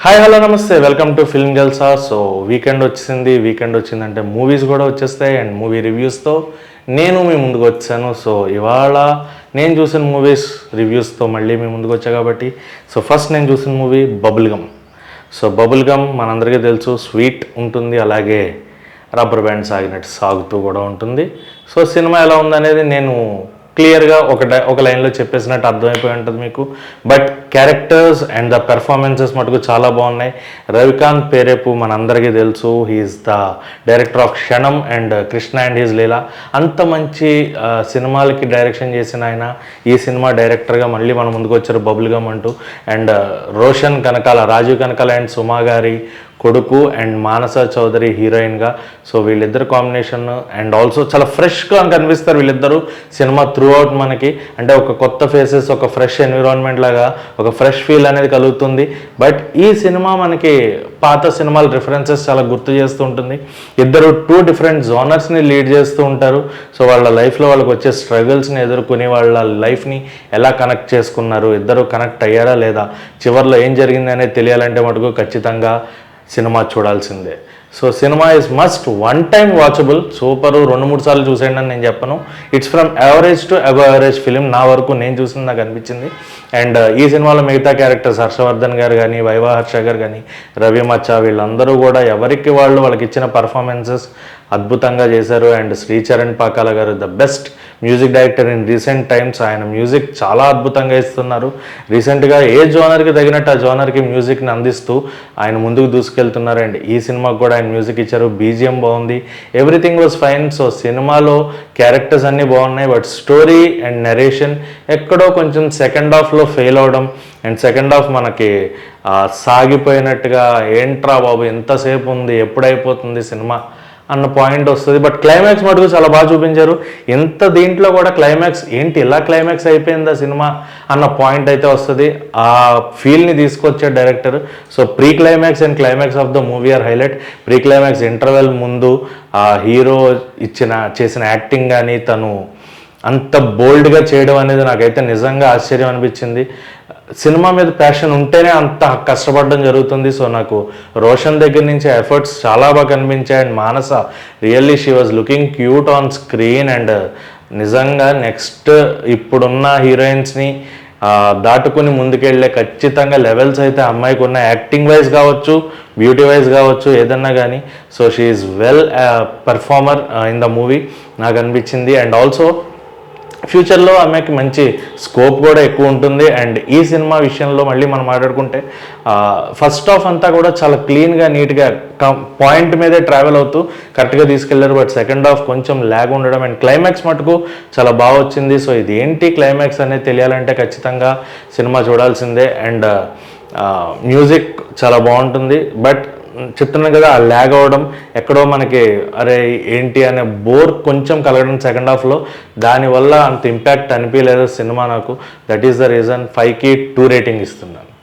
Hi hello నమస్తే, welcome to film Jalsa. So weekend వచ్చిందంటే movies కూడా వచ్చేస్తాయి అండ్ మూవీ రివ్యూస్తో నేను మీ ముందుకు వచ్చాను. సో ఇవాళ నేను చూసిన మూవీస్ రివ్యూస్తో మళ్ళీ మీ ముందుకు వచ్చా కాబట్టి ఫస్ట్ నేను చూసిన movie bubble gum. Bubble gum మనందరికీ తెలుసు, స్వీట్ ఉంటుంది, అలాగే రబ్బర్ బ్యాండ్ సాగుతూ కూడా ఉంటుంది. సినిమా ఎలా ఉందనేది నేను క్లియర్గా ఒక లైన్లో చెప్పేసినట్టు అర్థమైపోయి ఉంటుంది మీకు. But characters and the performances మటుకు చాలా బాగున్నాయి. రవికాంత్ పేరేపు మనందరికీ తెలుసు, హీఈస్ ద డైరెక్టర్ ఆఫ్ క్షణం అండ్ కృష్ణ అండ్ హీజ్ లీలా. అంత మంచి సినిమాలకి డైరెక్షన్ చేసిన ఆయన ఈ సినిమా డైరెక్టర్గా మళ్ళీ మన ముందుకు వచ్చారు బబుల్ గమ్ అంటూ. అండ్ రోషన్ కనకాల, రాజీవ్ కనకాల అండ్ సుమా గారి కొడుకు అండ్ మానస చౌదరి హీరోయిన్గా. వీళ్ళిద్దరు కాంబినేషన్ అండ్ ఆల్సో చాలా ఫ్రెష్గా కనిపిస్తారు వీళ్ళిద్దరూ సినిమా త్రూ అవుట్. మనకి అంటే ఒక కొత్త ఫేసెస్, ఒక ఫ్రెష్ ఎన్విరాన్మెంట్ లాగా ఒక ఫ్రెష్ ఫీల్ అనేది కలుగుతుంది. బట్ ఈ సినిమా మనకి పాత సినిమాల రిఫరెన్సెస్ చాలా గుర్తు చేస్తూ ఉంటుంది. ఇద్దరు 2 డిఫరెంట్ జోనర్స్ని లీడ్ చేస్తూ ఉంటారు. వాళ్ళ లైఫ్లో వాళ్ళకి వచ్చే స్ట్రగుల్స్ని ఎదుర్కొని వాళ్ళ లైఫ్ని ఎలా కనెక్ట్ చేసుకున్నారు, ఇద్దరు కనెక్ట్ అయ్యారా లేదా, చివరిలో ఏం జరిగింది అనేది తెలియాలంటే మటుకు ఖచ్చితంగా సినిమా చూడాల్సిందే. Cinema is must one time watchable. Super, 2-3 సార్లు చూసేయండి అని నేను చెప్పను. It's from average to above average film. నా వరకు నేను చూసింది నాకు అనిపించింది. అండ్ ఈ సినిమాలో మిగతా క్యారెక్టర్స్ హర్షవర్ధన్ గారు కానీ, వైవా హర్ష గారు కానీ, రవి మచ్చా, వీళ్ళందరూ కూడా ఎవరికి వాళ్ళకి ఇచ్చిన పర్ఫార్మెన్సెస్ అద్భుతంగా చేశారు. అండ్ శ్రీచరణ్ పాకాల గారు the best music director in recent times. ఆయన మ్యూజిక్ చాలా అద్భుతంగా ఇస్తున్నారు. రీసెంట్గా ఏ జోనర్కి తగినట్టు ఆ జోనర్కి మ్యూజిక్ని అందిస్తూ ఆయన ముందుకు దూసుకెళ్తున్నారు. అండ్ ఈ సినిమాకి కూడా ఆయన మ్యూజిక్ ఇచ్చారు. బీజిఎం బాగుంది, ఎవ్రీథింగ్ వాజ్ ఫైన్. సినిమాలో క్యారెక్టర్స్ అన్నీ బాగున్నాయి, బట్ స్టోరీ అండ్ నరేషన్ ఎక్కడో కొంచెం సెకండ్ హాఫ్లో ఫెయిల్ అవడం. అండ్ సెకండ్ హాఫ్ మనకి సాగిపోయినట్టుగా, ఏంట్రా బాబు ఎంతసేపు ఉంది, ఎప్పుడైపోతుంది సినిమా అన్న పాయింట్ వస్తుంది. బట్ క్లైమాక్స్ మటుకు చాలా బాగా చూపించారు. ఎంత దీంట్లో కూడా క్లైమాక్స్ ఏంటి, ఇలా క్లైమాక్స్ అయిపోయిందా సినిమా అన్న పాయింట్ అయితే వస్తుంది. ఆ ఫీల్ని తీసుకొచ్చే director. Pre climax and climax of the movie are highlight. Pre climax interval ముందు ఆ హీరో చేసిన యాక్టింగ్ కానీ, తను అంత బోల్డ్గా చేయడం అనేది నాకైతే నిజంగా ఆశ్చర్యం అనిపించింది. సినిమా మీద ప్యాషన్ ఉంటేనే అంత కష్టపడడం జరుగుతుంది. నాకు రోషన్ దగ్గర నుంచి ఎఫర్ట్స్ చాలా బాగా కనిపించాయి. And Manasa really she was looking cute on screen. And నిజంగా నెక్స్ట్ ఇప్పుడున్న హీరోయిన్స్ని దాటుకుని ముందుకెళ్ళే ఖచ్చితంగా లెవెల్స్ అయితే అమ్మాయికి ఉన్న, యాక్టింగ్ వైజ్ కావచ్చు, బ్యూటీ వైజ్ కావచ్చు, ఏదన్నా కానీ. She is well performer in the movie నాకు అనిపించింది. అండ్ ఆల్సో ఫ్యూచర్లో ఆమెకి మంచి స్కోప్ కూడా ఎక్కువ ఉంటుంది. అండ్ ఈ సినిమా విషయంలో మళ్ళీ మనం మాట్లాడుకుంటే ఫస్ట్ హాఫ్ అంతా కూడా చాలా క్లీన్గా, నీట్గా పాయింట్ మీదే ట్రావెల్ అవుతూ కరెక్ట్గా తీసుకెళ్లారు. బట్ సెకండ్ హాఫ్ కొంచెం ల్యాగ్ ఉండడం. అండ్ క్లైమాక్స్ మటుకు చాలా బాగా వచ్చింది. ఇది ఏంటి క్లైమాక్స్ అనేది తెలియాలంటే ఖచ్చితంగా సినిమా చూడాల్సిందే. అండ్ మ్యూజిక్ చాలా బాగుంటుంది. బట్ చెప్తున్నాను కదా, ఆ ల్యాగ్ అవ్వడం, ఎక్కడో మనకి అరే ఏంటి అనే బోర్ కొంచెం కలగడం సెకండ్ హాఫ్లో, దానివల్ల అంత ఇంపాక్ట్ అనిపించలేదు సినిమా నాకు. దట్ ఈస్ ద రీజన్ 5కి 2 రేటింగ్ ఇస్తున్నాను.